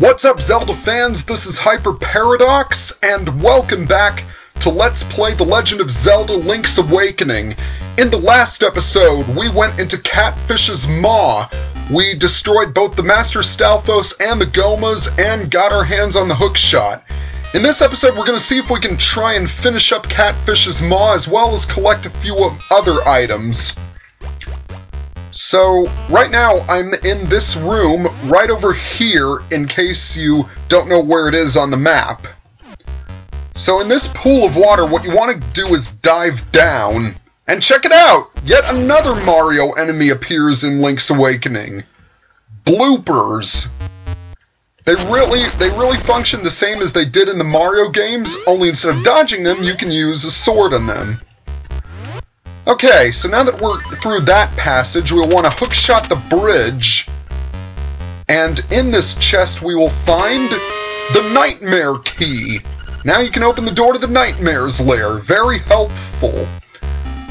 What's up, Zelda fans? This is Hyper Paradox, and welcome back to Let's Play The Legend of Zelda Link's Awakening. In the last episode, we went into Catfishes MA. We destroyed both the Master Stalfos and the Gomas, and got our hands on the hookshot. In this episode, we're going to see if we can try and finish up Catfishes MA, as well as collect a few other items. So, right now, I'm in this room right over here, in case you don't know where it is on the map. So in this pool of water, what you want to do is dive down. And check it out! Yet another Mario enemy appears in Link's Awakening. Bloopers. They really function the same as they did in the Mario games, only instead of dodging them, you can use a sword on them. Okay, so now that we're through that passage, we'll want to hookshot the bridge. And in this chest, we will find the Nightmare Key. Now you can open the door to the Nightmare's lair. Very helpful.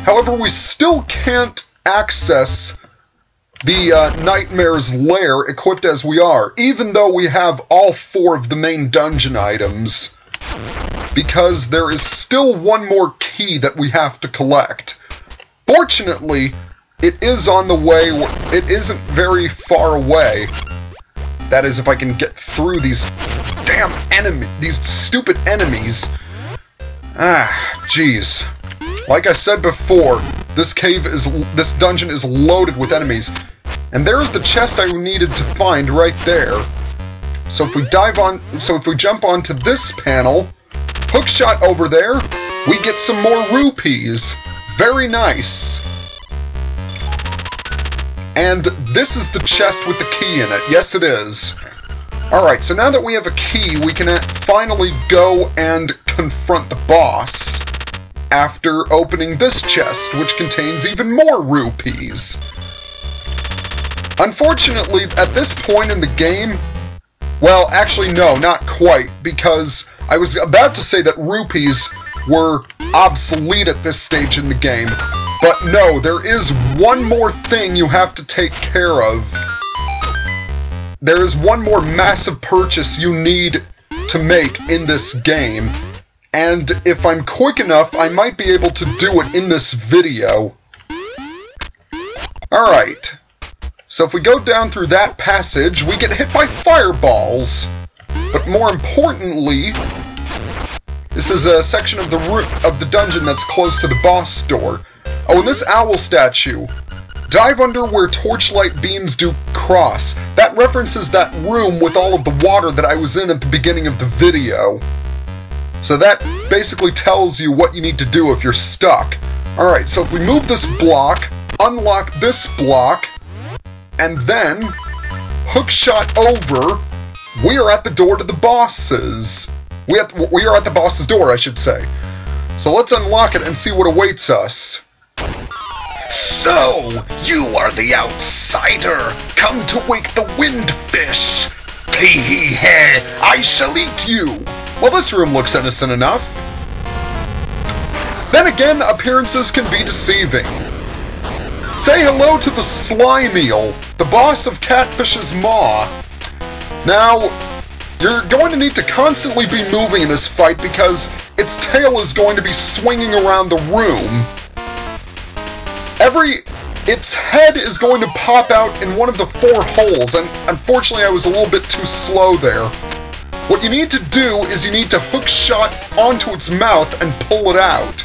However, we still can't access the Nightmare's lair equipped as we are, even though we have all 4 of the main dungeon items. Because there is still one more key that we have to collect. Fortunately, it is on the way. It isn't very far away. That is, if I can get through these these stupid enemies. Jeez. Like I said before, this dungeon is loaded with enemies. And there's the chest I needed to find right there. So if we jump onto this panel, hookshot over there, we get some more rupees. Very nice. And this is the chest with the key in it. Yes, it is. Alright, so now that we have a key, we can finally go and confront the boss after opening this chest, which contains even more rupees. Unfortunately, at this point in the game, well, actually no, not quite, because I was about to say that rupees were obsolete at this stage in the game. But no, there is one more thing you have to take care of. There is one more massive purchase you need to make in this game. And if I'm quick enough, I might be able to do it in this video. Alright. So if we go down through that passage, we get hit by fireballs. But more importantly, this is a section of the dungeon that's close to the boss door. Oh, and this owl statue. Dive under where torchlight beams do cross. That references that room with all of the water that I was in at the beginning of the video. So that basically tells you what you need to do if you're stuck. Alright, so if we move this block, unlock this block, and then hookshot over, we are at the door to the bosses. We are at the boss's door, I should say. So let's unlock it and see what awaits us. So, you are the outsider, come to wake the windfish. Tee-hee-hee, I shall eat you. Well, this room looks innocent enough. Then again, appearances can be deceiving. Say hello to the Slimy, the boss of Catfishes MA. Now, you're going to need to constantly be moving in this fight because its tail is going to be swinging around the room. Its head is going to pop out in one of the 4 holes, and unfortunately I was a little bit too slow there. What you need to do is you need to hookshot onto its mouth and pull it out.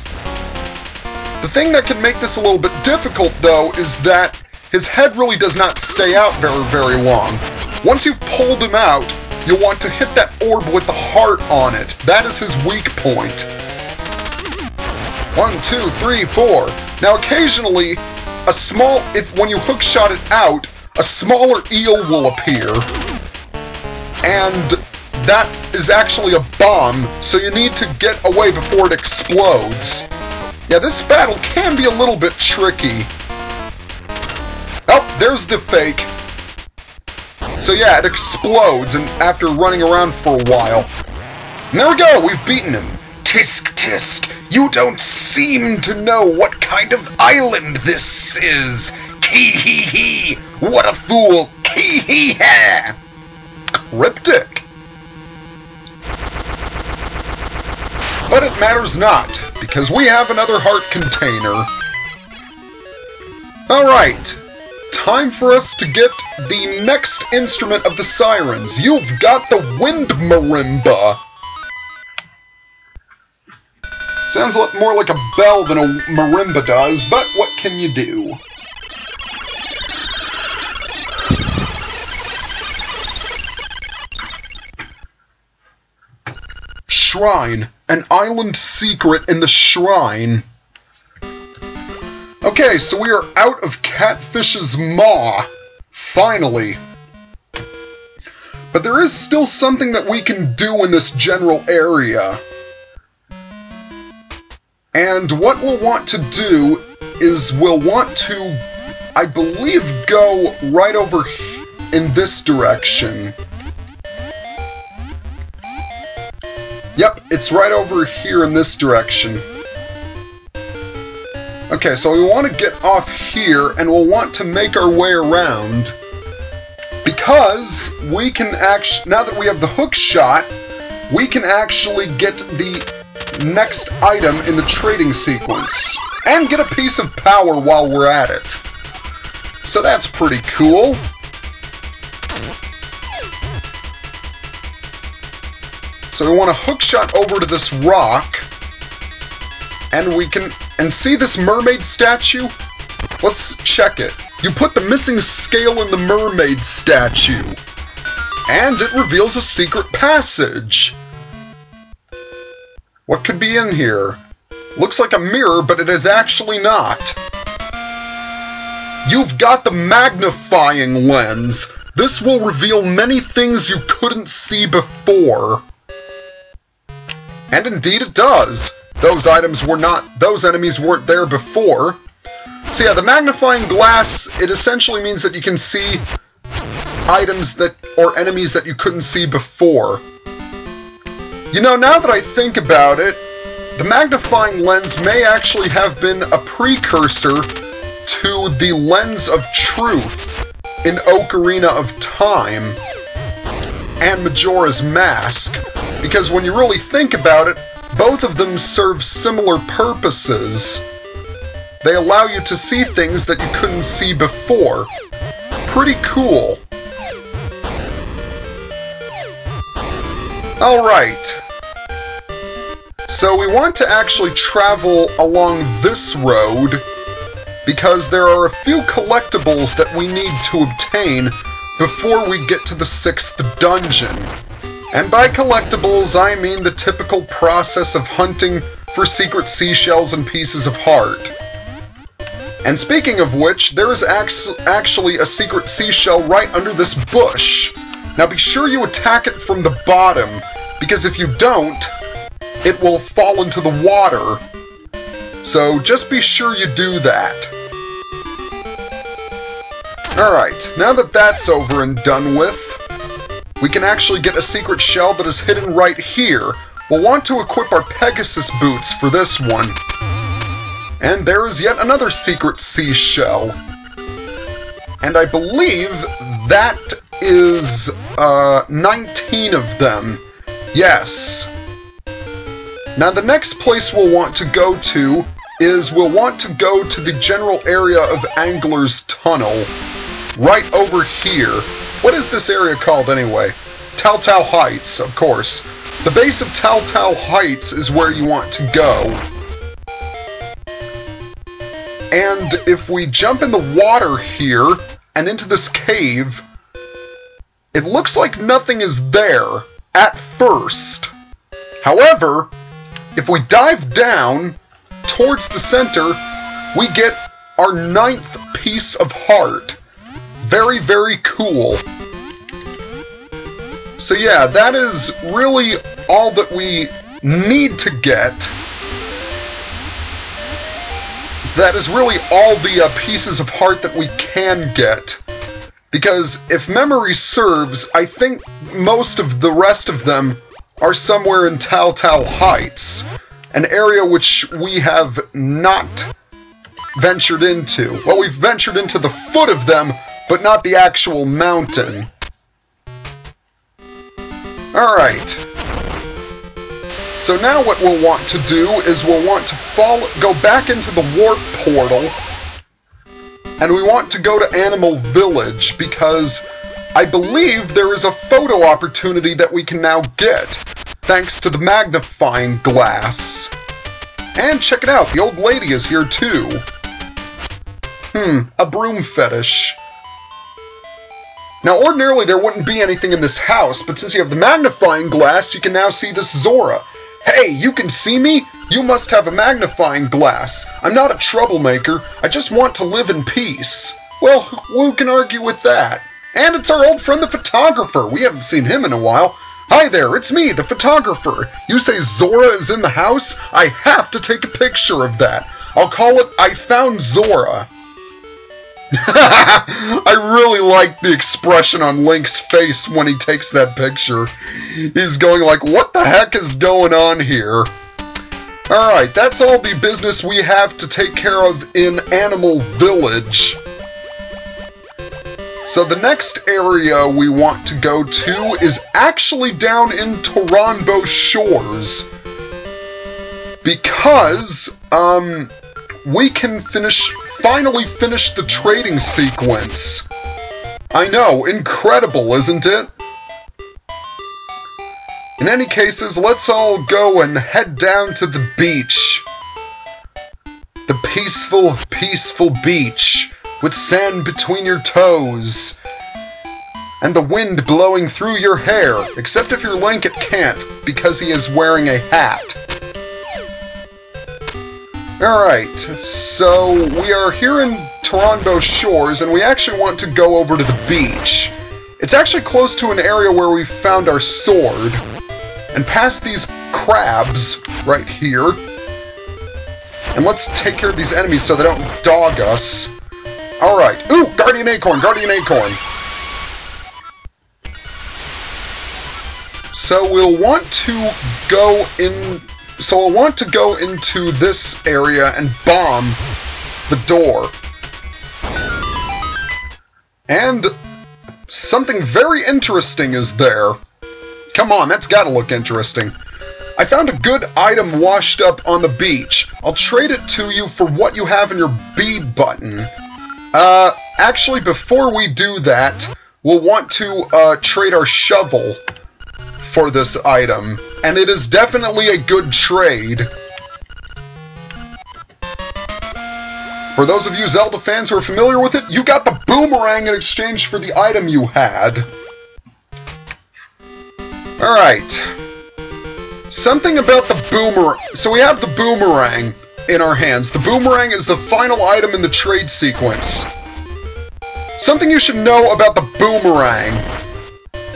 The thing that can make this a little bit difficult, though, is that his head really does not stay out very, very long. Once you've pulled him out, you'll want to hit that orb with the heart on it. That is his weak point. 1, 2, 3, 4. Now occasionally, when you hookshot it out, a smaller eel will appear. And that is actually a bomb, so you need to get away before it explodes. Yeah, this battle can be a little bit tricky. Oh, there's the fake. So yeah, it explodes, and after running around for a while. And there we go, we've beaten him. Tisk tisk, you don't seem to know what kind of island this is. Kee hee hee, what a fool, kee hee ha! cryptic. But it matters not, because we have another heart container. Alright, time for us to get the next instrument of the sirens. You've got the wind marimba. Sounds a lot more like a bell than a marimba does, but what can you do? Shrine. An island secret in the shrine. Okay, so we are out of Catfish's maw. Finally. But there is still something that we can do in this general area. And what we'll want to do is we'll want to, I believe, go right over in this direction. Yep, it's right over here in this direction. Okay, so we want to get off here, and we'll want to make our way around. Because we can actually, now that we have the hook shot, we can actually get the next item in the trading sequence. And get a piece of power while we're at it. So that's pretty cool. So we want to hookshot over to this rock, and we can, and see this mermaid statue? Let's check it. You put the missing scale in the mermaid statue, and it reveals a secret passage. What could be in here? Looks like a mirror, but it is actually not. You've got the magnifying lens. This will reveal many things you couldn't see before. And indeed it does. Those enemies weren't there before. So yeah, the magnifying glass, it essentially means that you can see items that, or enemies that you couldn't see before. You know, now that I think about it, the magnifying lens may actually have been a precursor to the lens of truth in Ocarina of Time and Majora's Mask. Because when you really think about it, both of them serve similar purposes. They allow you to see things that you couldn't see before. Pretty cool. Alright. So we want to actually travel along this road, because there are a few collectibles that we need to obtain before we get to the 6th dungeon. And by collectibles, I mean the typical process of hunting for secret seashells and pieces of heart. And speaking of which, there is actually a secret seashell right under this bush. Now be sure you attack it from the bottom, because if you don't, it will fall into the water. So just be sure you do that. Alright, now that that's over and done with, we can actually get a secret shell that is hidden right here. We'll want to equip our Pegasus boots for this one. And there is yet another secret seashell. And I believe that is 19 of them. Yes. Now the next place we'll want to go to is we'll want to go to the general area of Angler's Tunnel. Right over here. What is this area called anyway? Tal Heights, of course. The base of Tal Heights is where you want to go. And if we jump in the water here and into this cave, it looks like nothing is there at first. However, if we dive down towards the center, we get our 9th piece of heart. Very, very cool. So yeah, that is really all that we need to get. That is really all the pieces of heart that we can get. Because if memory serves, I think most of the rest of them are somewhere in Tal Heights, an area which we have not ventured into. Well, we've ventured into the foot of them, but not the actual mountain. Alright. So now what we'll want to do is we'll want to go back into the warp portal, and we want to go to Animal Village, because I believe there is a photo opportunity that we can now get, thanks to the magnifying glass. And check it out, the old lady is here too. A broom fetish. Now, ordinarily there wouldn't be anything in this house, but since you have the magnifying glass, you can now see this Zora. Hey, you can see me? You must have a magnifying glass. I'm not a troublemaker. I just want to live in peace. Well, who can argue with that? And it's our old friend the photographer. We haven't seen him in a while. Hi there, it's me, the photographer. You say Zora is in the house? I have to take a picture of that. I'll call it I Found Zora. I really like the expression on Link's face when he takes that picture. He's going like, what the heck is going on here? Alright, that's all the business we have to take care of in Animal Village. So the next area we want to go to is actually down in Toronbo Shores. Because, we can finally finish the trading sequence. I know, incredible, isn't it? In any cases, let's all go and head down to the beach. The peaceful, peaceful beach, with sand between your toes, and the wind blowing through your hair, except if you're Link it can't, because he is wearing a hat. Alright, so we are here in Toronbo Shores, and we actually want to go over to the beach. It's actually close to an area where we found our sword, and past these crabs right here. And let's take care of these enemies so they don't dog us. Alright, ooh, Guardian Acorn, Guardian Acorn! So we'll want to go in... So I'll want to go into this area and bomb the door. And something very interesting is there. Come on, that's gotta look interesting. I found a good item washed up on the beach. I'll trade it to you for what you have in your B button. Actually, before we do that, we'll want to trade our shovel for this item, and it is definitely a good trade. For those of you Zelda fans who are familiar with it, you got the boomerang in exchange for the item you had. Alright. Something about the boomerang. So we have the boomerang in our hands. The boomerang is the final item in the trade sequence. Something you should know about the boomerang.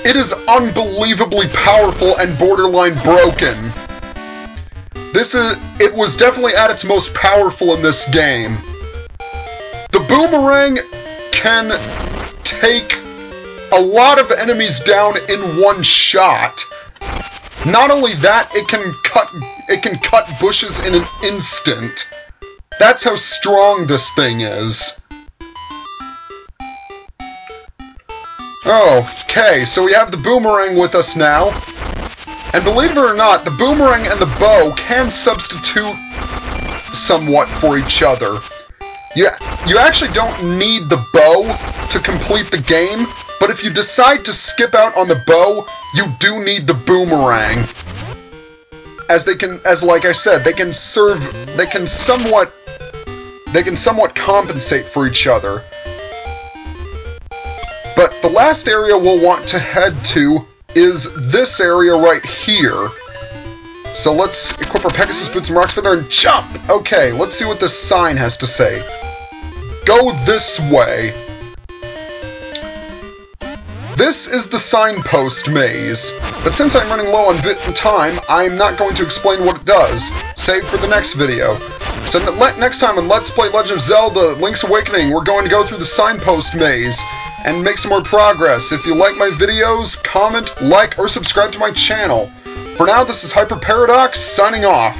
It is unbelievably powerful and borderline broken. It was definitely at its most powerful in this game. The boomerang can take a lot of enemies down in one shot. Not only that, it can cut bushes in an instant. That's how strong this thing is. Okay, so we have the boomerang with us now. And believe it or not, the boomerang and the bow can substitute somewhat for each other. You actually don't need the bow to complete the game, but if you decide to skip out on the bow, you do need the boomerang. As like I said, they can somewhat compensate for each other. But the last area we'll want to head to is this area right here. So let's equip our Pegasus boots and Rock's Feather and jump! Okay, let's see what this sign has to say. Go this way. This is the signpost maze, but since I'm running low on time, I'm not going to explain what it does. Save for the next video. So next time on Let's Play Legend of Zelda Link's Awakening, we're going to go through the signpost maze and make some more progress. If you like my videos, comment, like, or subscribe to my channel. For now, this is Hyper Paradox, signing off.